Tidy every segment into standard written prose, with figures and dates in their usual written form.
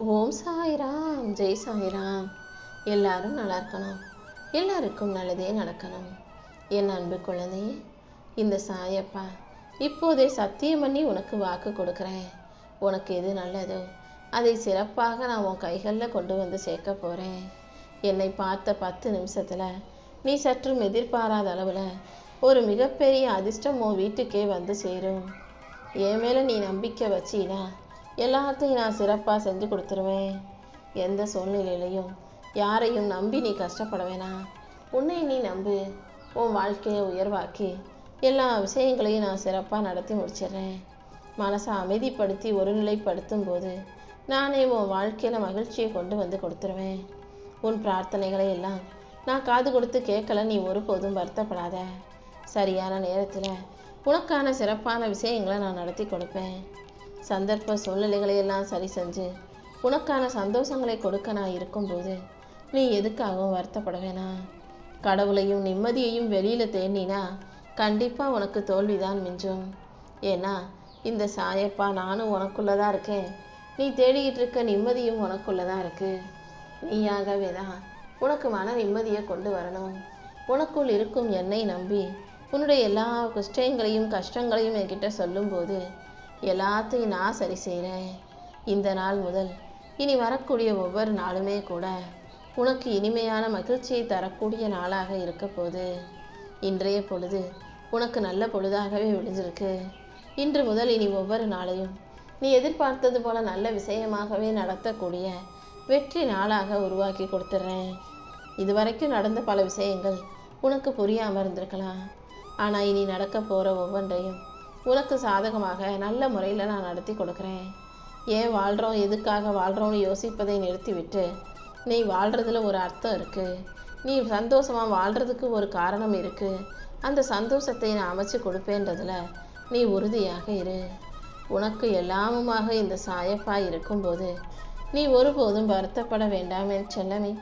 ஓம் சாய்ராம், ஜெய் சாய்ராம். எல்லாரும் நல்லா இருக்கணும், எல்லாருக்கும் நல்லதே நடக்கணும். என் அன்பு குழந்தையே, இந்த சாயப்பா இப்போதே சத்தியம் பண்ணி உனக்கு வாக்கு கொடுக்குறேன். உனக்கு எது நல்லதோ அதை சிறப்பாக நான் உன் கைகளில் கொண்டு வந்து சேர்க்க போகிறேன். என்னை பார்த்த 10 நிமிஷத்தில் நீ சற்றும் எதிர்பாராத அளவில் ஒரு மிகப்பெரிய அதிர்ஷ்டம் உன் வீட்டுக்கே வந்து சேரும். என் மேலே நீ நம்பிக்கை வச்சினா எல்லாத்தையும் நான் சிறப்பாக செஞ்சு கொடுத்துருவேன். எந்த சூழ்நிலையிலையும் யாரையும் நம்பி நீ கஷ்டப்பட வேணாம். உன்னை நீ நம்பு. உன் வாழ்க்கையை உயர்வாக்கி எல்லா விஷயங்களையும் நான் சிறப்பாக நடத்தி முடிச்சிடுறேன். மனசை அமைதிப்படுத்தி ஒருநிலைப்படுத்தும் போது நானே உன் வாழ்க்கையில் மகிழ்ச்சியை கொண்டு வந்து கொடுத்துருவேன். உன் பிரார்த்தனைகளை எல்லாம் நான் காது கொடுத்து கேட்கல, நீ ஒருபோதும் வருத்தப்படாத. சரியான நேரத்தில் உனக்கான சிறப்பான விஷயங்களை நான் நடத்தி கொடுப்பேன். சந்தர்ப்ப சூழ்நிலைகளை எல்லாம் சரி செஞ்சு உனக்கான சந்தோஷங்களை கொடுக்க நான் இருக்கும்போது நீ எதுக்காகவும் வருத்தப்பட வேணாம். கடவுளையும் நிம்மதியையும் வெளியில் தேடினா கண்டிப்பாக உனக்கு தோல்விதான் மிஞ்சும். ஏன்னா இந்த சாயப்பா நானும் உனக்குள்ளதான் இருக்கேன். நீ தேடிக்கிட்டு இருக்க நிம்மதியும் உனக்குள்ளதான் இருக்கு. நீயாகவே தான் உனக்கு மன நிம்மதியை கொண்டு வரணும். உனக்குள் இருக்கும் என்னை நம்பி உன்னுடைய எல்லா கஷ்டங்களையும் என்கிட்ட சொல்லும்போது எல்லாத்தையும் நான் சரி செய்கிறேன். இந்த நாள் முதல் இனி வரக்கூடிய ஒவ்வொரு நாளுமே கூட உனக்கு இனிமையான மகிழ்ச்சியை தரக்கூடிய நாளாக இருக்க போகுது. இன்றைய பொழுது உனக்கு நல்ல பொழுதாகவே விடிஞ்சிருக்கு. இன்று முதல் இனி ஒவ்வொரு நாளையும் நீ எதிர்பார்த்தது போல நல்ல விஷயமாகவே நடத்தக்கூடிய வெற்றி நாளாக உருவாக்கி கொடுத்துட்றேன். இதுவரைக்கும் நடந்த பல விஷயங்கள் உனக்கு புரியாமல் இருந்திருக்கலாம். ஆனால் இனி நடக்க போகிற ஒவ்வொன்றையும் உனக்கு சாதகமாக நல்ல முறையில் நான் நடத்தி கொடுக்குறேன். ஏன் வாழ்கிறோம், எதுக்காக வாழ்கிறோம்னு யோசிப்பதை நிறுத்திவிட்டு நீ வாழ்கிறதுல ஒரு அர்த்தம் இருக்குது. நீ சந்தோஷமாக வாழ்கிறதுக்கு ஒரு காரணம் இருக்குது. அந்த சந்தோஷத்தை நான் அமைச்சு கொடுப்பேன்றதில் நீ உறுதியாக இரு. உனக்கு எல்லாமுமாக இந்த சாயப்பா இருக்கும்போது நீ ஒருபோதும் வருத்தப்பட வேண்டாம் என் செல்லமே.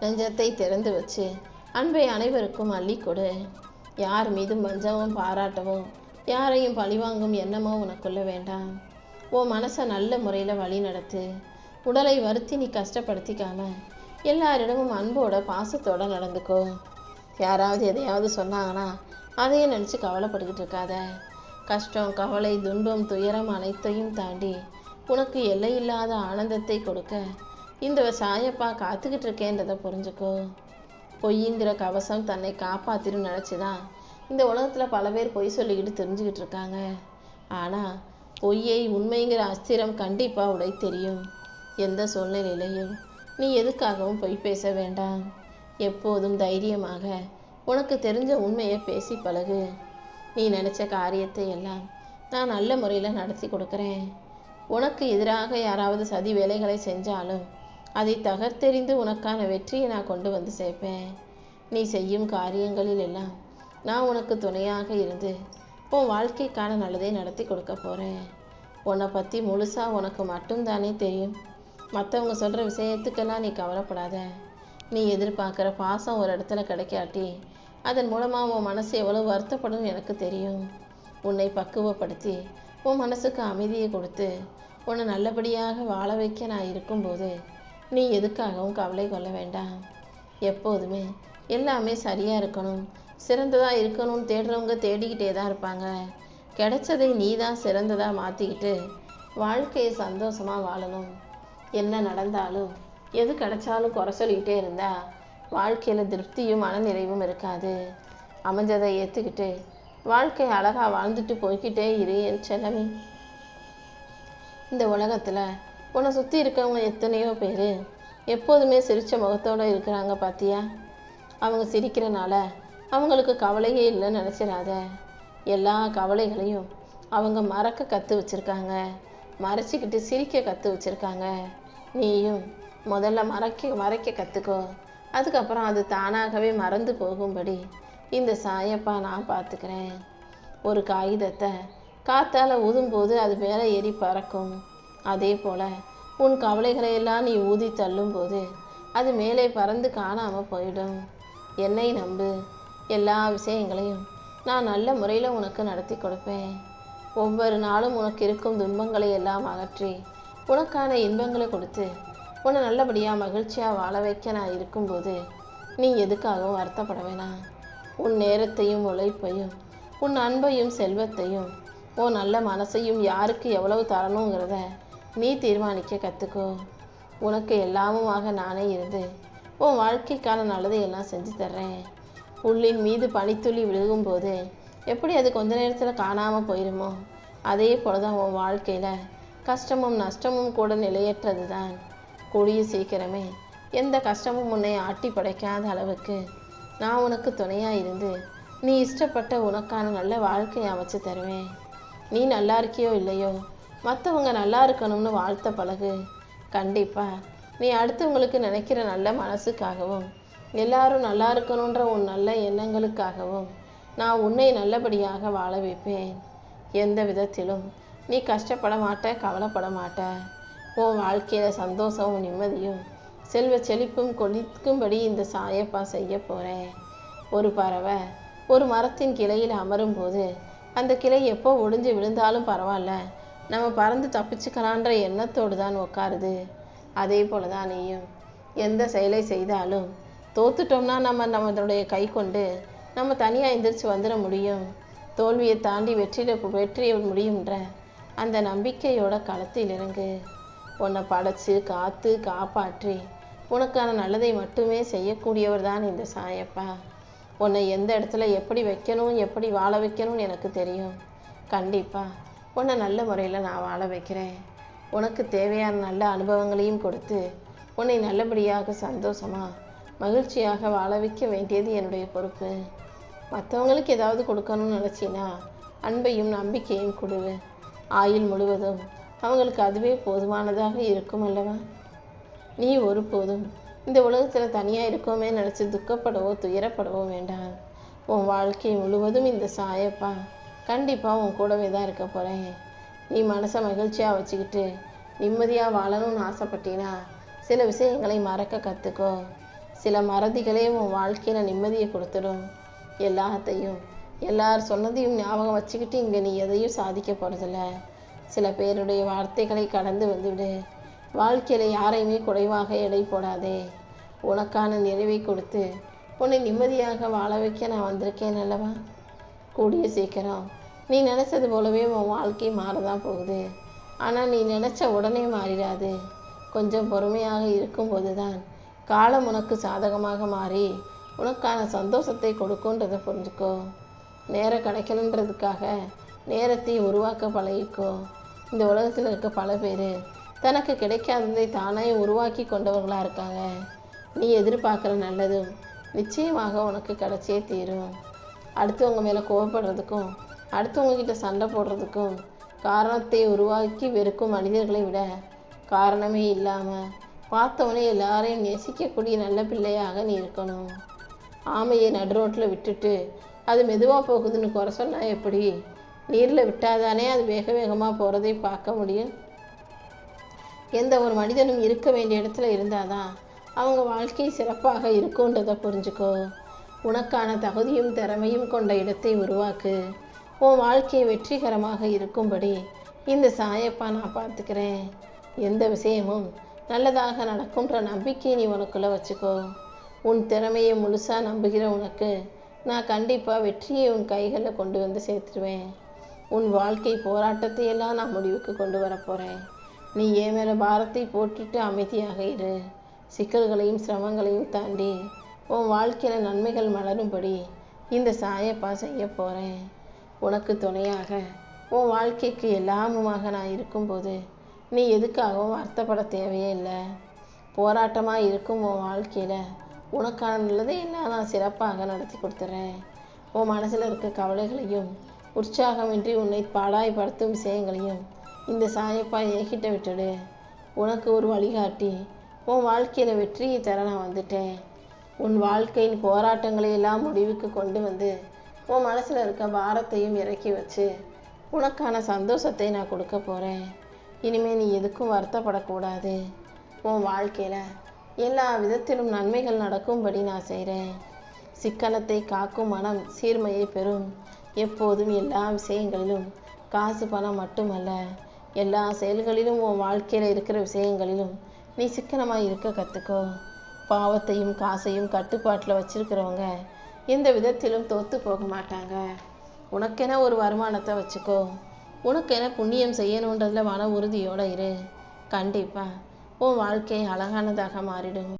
நெஞ்சத்தை திறந்து வச்சு அன்பை அனைவருக்கும் அள்ளி கொடு. யார் மீதும் வஞ்சமும் பாராட்டவும் யாரையும் பழிவாங்கும் எண்ணமோ உனக்குள்ள வேண்டாம். உன் மனசை நல்ல முறையில் வழி நடத்து. உடலை வருத்தி நீ கஷ்டப்படுத்திக்காம எல்லாரிடமும் அன்போட பாசத்தோட நடந்துக்கோ. யாராவது எதையாவது சொன்னாங்கன்னா அதையும் நினச்சி கவலைப்பட்டுக்கிட்டு இருக்காத. கஷ்டம், கவலை, துன்பம், துயரம் அனைத்தையும் தாண்டி உனக்கு எல்லையில்லாத ஆனந்தத்தை கொடுக்க இந்த சாயப்பா காத்துக்கிட்டு இருக்கேன்றதை புரிஞ்சுக்கோ. பொய்ங்கிற கவசம் தன்னை காப்பாத்திரும் நினச்சிதான் இந்த உலகத்தில் பல பேர் பொய் சொல்லிக்கிட்டு தெரிஞ்சுக்கிட்டு இருக்காங்க. ஆனால் பொய்யை உண்மைங்கிற அஸ்திரம் கண்டிப்பாக உடை தெரியும். எந்த சூழ்நிலையிலையும் நீ எதுக்காகவும் பொய் பேச வேண்டாம். எப்போதும் தைரியமாக உனக்கு தெரிஞ்ச உண்மையை பேசி பழகு. நீ நினச்ச காரியத்தை எல்லாம் நான் நல்ல முறையில் நடத்தி கொடுக்குறேன். உனக்கு எதிராக யாராவது சதி வேலைகளை செஞ்சாலும் அதை தகர்த்தெறிந்து உனக்கான வெற்றியை நான் கொண்டு வந்து சேர்ப்பேன். நீ செய்யும் காரியங்களில் எல்லாம் நான் உனக்கு துணையாக இருந்து உன் வாழ்க்கைக்கான நல்லதை நடத்தி கொடுக்க போகிறேன். உன்னை பற்றி முழுசாக உனக்கு மட்டும்தானே தெரியும். மற்றவங்க சொல்கிற விஷயத்துக்கெல்லாம் நீ கவலைப்படாத. நீ எதிர்பார்க்குற பாசம் ஒரு இடத்துல கிடைக்காட்டி அதன் மூலமாக உன் மனசு எவ்வளோ வருத்தப்படும் எனக்கு தெரியும். உன்னை பக்குவப்படுத்தி உன் மனசுக்கு அமைதியை கொடுத்து உன்னை நல்லபடியாக வாழ வைக்க நான் இருக்கும்போது நீ எதுக்காகவும் கவலை கொள்ள வேண்டாம். எப்போதுமே எல்லாமே சரியாக இருக்கணும், சிறந்ததாக இருக்கணும்னு தேடுறவங்க தேடிக்கிட்டே தான் இருப்பாங்க. கிடைச்சதை நீ தான் சிறந்ததாக மாற்றிக்கிட்டு வாழ்க்கையை சந்தோஷமாக வாழணும். என்ன நடந்தாலும் எது கிடைச்சாலும் குறை சொல்லிக்கிட்டே இருந்தால் வாழ்க்கையில் திருப்தியும் மனநிறைவும் இருக்காது. அமைஞ்சதை ஏற்றுக்கிட்டு வாழ்க்கை அழகாக வாழ்ந்துட்டு போய்கிட்டே இரு என் செல்லமே. இந்த உலகத்தில் உன்னை சுற்றி இருக்கவங்க எத்தனையோ பேர் எப்போதுமே சிரித்த முகத்தோடு இருக்கிறாங்க பார்த்தியா? அவங்க சிரிக்கிறனால அவங்களுக்கு கவலையே இல்லைன்னு நினச்சிடாத. எல்லா கவலைகளையும் அவங்க மறக்க கற்று வச்சுருக்காங்க, மறைச்சிக்கிட்டு சிரிக்க கற்று வச்சுருக்காங்க. நீயும் முதல்ல மறைக்க கற்றுக்கோ. அதுக்கப்புறம் அது தானாகவே மறந்து போகும்படி இந்த சாயப்பா நான் பார்த்துக்கிறேன். ஒரு காகிதத்தை காற்றால் ஊதும்போது அது மேலே ஏறி பறக்கும். அதே போல் உன் கவலைகளை எல்லாம் நீ ஊதி தள்ளும்போது அது மேலே பறந்து காணாமல் போயிடும். என்னை நம்பு. எல்லா விஷயங்களையும் நான் நல்ல முறையில் உனக்கு நடத்தி கொடுப்பேன். ஒவ்வொரு நாளும் உனக்கு இருக்கும் துன்பங்களை எல்லாம் அகற்றி உனக்கான இன்பங்களை கொடுத்து உன்னை நல்லபடியாக மகிழ்ச்சியாக வாழ வைக்க நான் இருக்கும்போது நீ எதுக்காகவும் வருத்தப்பட வேணாம். உன் நேரத்தையும் உழைப்பையும் உன் அன்பையும் செல்வத்தையும் உன் நல்ல மனசையும் யாருக்கு எவ்வளவு தரணுங்கிறத நீ தீர்மானிக்க கற்றுக்கோ. உனக்கு எல்லாமுமாக நானே இருந்து உன் வாழ்க்கைக்கான நல்லதை எல்லாம் செஞ்சு தர்றேன். புல்லின் மீது பனித்துளி விழுகும்போது எப்படி அது கொஞ்ச நேரத்தில் காணாமல் போயிடுமோ அதே போலதான் உன் வாழ்க்கையில் கஷ்டமும் நஷ்டமும் கூட நிலையற்றது தான். கூடிய சீக்கிரமே எந்த கஷ்டமும் உன்னை ஆட்டி படைக்காத அளவுக்கு நான் உனக்கு துணையாக இருந்து நீ இஷ்டப்பட்ட உனக்கான நல்ல வாழ்க்கையை அமைச்சு தருவேன். நீ நல்லா இருக்கியோ இல்லையோ மற்றவங்க நல்லா இருக்கணும்னு வாழ்த்த பழகு. கண்டிப்பாக நீ அடுத்தவங்களுக்கு நினைக்கிற நல்ல மனசுக்காகவும் எல்லாரும் நல்லா இருக்கணுன்ற உன் நல்ல எண்ணங்களுக்காகவும் நான் உன்னை நல்லபடியாக வாழ வைப்பேன். எந்த விதத்திலும் நீ கஷ்டப்பட மாட்ட, கவலைப்பட மாட்ட. உன் வாழ்க்கையில் சந்தோஷமும் நிம்மதியும் செல்வ செழிப்பும் கொளிக்கும்படி இந்த சாயப்பா செய்ய போகிறேன். ஒரு பறவை ஒரு மரத்தின் கிளையில் அமரும் போது அந்த கிளை எப்போ ஒடிஞ்சு விழுந்தாலும் பரவாயில்ல, நம்ம பறந்து தப்பிச்சுக்கலான்ற எண்ணத்தோடு தான் உட்காருது. அதே போல தான் நீயும் எந்த செயலை செய்தாலும் தோத்துட்டோம்னா நம்மளுடைய கை கொண்டு நம்ம தனியாக எந்திரிச்சு வந்துட முடியும். தோல்வியை தாண்டி வெற்றியை முடியுன்ற அந்த நம்பிக்கையோட களத்தில் இறங்கு. உன்னை படைச்சு காத்து காப்பாற்றி உனக்கான நல்லதை மட்டுமே செய்யக்கூடியவர் தான் இந்த சாயப்பா. உன்னை எந்த இடத்துல எப்படி வைக்கணும், எப்படி வாழ வைக்கணும்னு எனக்கு தெரியும். கண்டிப்பாக உன்னை நல்ல முறையில் நான் வாழ வைக்கிறேன். உனக்கு தேவையான நல்ல அனுபவங்களையும் கொடுத்து உன்னை நல்லபடியாக சந்தோஷமாக மகிழ்ச்சியாக வாழ வைக்க வேண்டியது என்னுடைய பொறுப்பு. மற்றவங்களுக்கு ஏதாவது கொடுக்கணும்னு நினச்சின்னா அன்பையும் நம்பிக்கையும் கொடு. ஆயுள் முழுவதும் அவங்களுக்கு அதுவே போதுமானதாக இருக்கும் அல்லவா? நீ ஒருபோதும் இந்த உலகத்தில் தனியாக இருக்கோமே நினச்சி துக்கப்படவோ துயரப்படவோ வேண்டாம். உன் வாழ்க்கை முழுவதும் இந்த சாயப்பா கண்டிப்பாக உன் கூடவே தான் இருக்க போகிறேன். நீ மனசை மகிழ்ச்சியாக வச்சுக்கிட்டு நிம்மதியாக வாழணும்னு ஆசைப்பட்டீன்னா சில விஷயங்களை மறக்க கற்றுக்கோ. சில மறதிகளே உன் வாழ்க்கையில் நிம்மதியை கொடுத்துடும். எல்லார் சொன்னதையும் ஞாபகம் வச்சுக்கிட்டு இங்கே நீ எதையும் சாதிக்க போகிறதில்ல. சில பேருடைய வார்த்தைகளை கடந்து வந்துவிடு. வாழ்க்கையில் யாரையுமே குறைவாக எடை போடாதே. உனக்கான நிறைவை கொடுத்து உன்னை நிம்மதியாக வாழ வைக்க நான் வந்திருக்கேன் அல்லவா? கூடிய சீக்கிரம் நீ நினச்சது போலவே உன் வாழ்க்கை மாறதான் போகுது. ஆனால் நீ நினச்ச உடனே மாறிடாது. கொஞ்சம் பொறுமையாக இருக்கும்போது தான் காலம் உனக்கு சாதகமாக மாறி உனக்கான சந்தோஷத்தை கொடுக்குன்றதை புரிஞ்சுக்கோ. நேரம் கிடைக்கணுன்றதுக்காக நேரத்தை உருவாக்க பழகிக்கோ. இந்த உலகத்தில் இருக்க பல பேர் தனக்கு கிடைக்காததை தானே உருவாக்கி கொண்டவர்களாக இருக்காங்க. நீ எதிர்பார்க்குற நல்லதும் நிச்சயமாக உனக்கு கிடைச்சே தீரும். அடுத்தவங்க மேலே கோவப்படுறதுக்கும் அடுத்தவங்கக்கிட்ட சண்டை போடுறதுக்கும் காரணத்தை உருவாக்கி வெறுக்கும் மனிதர்களை விட காரணமே இல்லாமல் பார்த்தவனே எல்லாரையும் நேசிக்கக்கூடிய நல்ல பிள்ளையாக நீ இருக்கணும். ஆமையை நடுரோட்டில் விட்டுட்டு அது மெதுவாக போகுதுன்னு குறை சொன்னால் எப்படி? நீரில் விட்டாதானே அது வேக வேகமாக போகிறதை பார்க்க முடியும். எந்த ஒரு மனிதனும் இருக்க வேண்டிய இடத்துல இருந்தால் தான் அவங்க வாழ்க்கை சிறப்பாக இருக்குன்றதை புரிஞ்சுக்கோ. உனக்கான தகுதியும் திறமையும் கொண்ட இடத்தை உருவாக்கு. உன் வாழ்க்கையை வெற்றிகரமாக இருக்கும்படி இந்த சாயப்பா நான் பார்த்துக்கிறேன். எந்த விஷயமும் நல்லதாக நடக்கும்ன்ற நம்பிக்கையை நீ உனக்குள்ளே வச்சுக்கோ. உன் திறமையை முழுசாக நம்புகிற உனக்கு நான் கண்டிப்பாக வெற்றியை உன் கைகளில் கொண்டு வந்து சேர்த்துடுவேன். உன் வாழ்க்கை போராட்டத்தை எல்லாம் நான் முடிவுக்கு கொண்டு வரப்போகிறேன். நீ என் மேலே பாரத்தை போட்டுட்டு அமைதியாக இரு. சிக்கல்களையும் சிரமங்களையும் தாண்டி உன் வாழ்க்கையில் நன்மைகள் மலரும்படி இந்த சாயப்பா செய்ய போகிறேன். உனக்கு துணையாக உன் வாழ்க்கைக்கு எல்லாமுமாக நான் இருக்கும்போது நீ எதுக்காகவும் வருத்தப்பட தேவையே இல்லை. போராட்டமாக இருக்கும் உன் வாழ்க்கையில் உனக்கான நல்லதை எல்லாம் நான் சிறப்பாக நடத்தி கொடுத்துட்றேன். உன் மனசில் இருக்க கவலைகளையும் உற்சாகமின்றி உன்னை பாடாய்படுத்தும் விஷயங்களையும் இந்த சாயப்பா என்கிட்ட விட்டுடு. உனக்கு ஒரு வழிகாட்டி உன் வாழ்க்கையில் வெற்றியை தர நான் வந்துட்டேன். உன் வாழ்க்கையின் போராட்டங்களை எல்லாம் முடிவுக்கு கொண்டு வந்து உன் மனசில் இருக்க பாரத்தையும் இறக்கி வச்சு உனக்கான சந்தோஷத்தை நான் கொடுக்க போகிறேன். இனிமேல் நீ எதுக்கும் வருத்தப்படக்கூடாது. உன் வாழ்க்கையில் எல்லா விதத்திலும் நன்மைகள் நடக்கும்படி நான் செய்கிறேன். சிக்கனத்தை காக்கும் மனம் சீர்மையை பெறும். எப்போதும் எல்லா விஷயங்களிலும் காசு பணம் மட்டுமல்ல, எல்லா செயல்களிலும் உன் வாழ்க்கையில் இருக்கிற விஷயங்களிலும் நீ சிக்கனமாக இருக்க கற்றுக்கோ. பாவத்தையும் காசையும் கட்டுப்பாட்டில் வச்சிருக்கிறவங்க எந்த விதத்திலும் தோற்று போக மாட்டாங்க. உனக்கென ஒரு வருமானத்தை வச்சுக்கோ. உனக்கென புண்ணியம் செய்யணுன்றதுல மன உறுதியோடு இரு. கண்டிப்பாக உன் வாழ்க்கை அழகானதாக மாறிடும்.